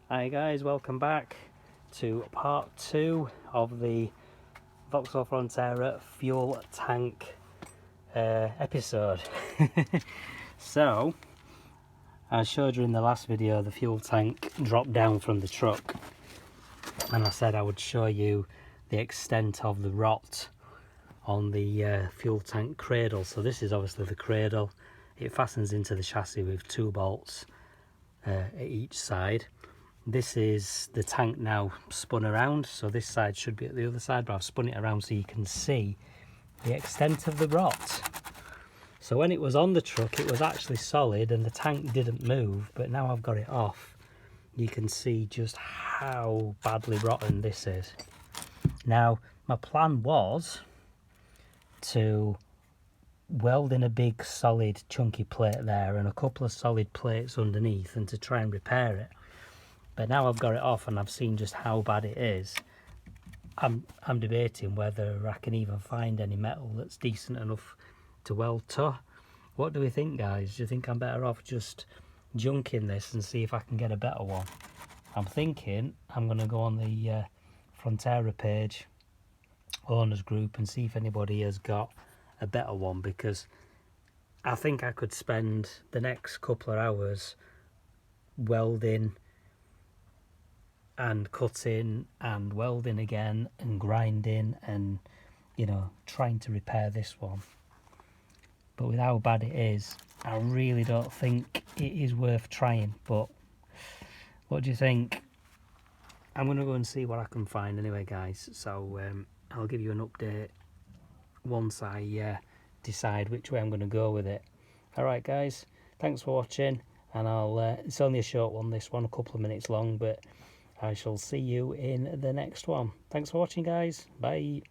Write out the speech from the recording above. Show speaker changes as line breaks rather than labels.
Hi guys, welcome back to part 2 of the Vauxhall Frontera fuel tank episode. So, I showed you in the last video the fuel tank dropped down from the truck, and I said I would show you the extent of the rot on the fuel tank cradle. So this is obviously the cradle. It fastens into the chassis with 2 bolts at each side. This is the tank now spun around, so this side should be at the other side, but I've spun it around so you can see the extent of the rot. So when it was on the truck it was actually solid and the tank didn't move, but now I've got it off, you can see just how badly rotten this is. Now my plan was to weld in a big solid chunky plate there and a couple of solid plates underneath and to try and repair it. But now I've got it off and I've seen just how bad it is, I'm debating whether I can even find any metal that's decent enough to weld to. What do we think, guys? Do you think I'm better off just junking this and see if I can get a better one? I'm thinking I'm going to go on the Frontera page, owners group, and see if anybody has got a better one, because I think I could spend the next couple of hours welding and cutting and welding again and grinding and, you know, trying to repair this one. But with how bad it is, I really don't think it is worth trying. But what do you think? I'm going to go and see what I can find anyway, guys. So I'll give you an update once I decide which way I'm going to go with it. Alright guys, thanks for watching, and it's only a short one, this one, a couple of minutes long, but I shall see you in the next one. Thanks for watching, guys. Bye.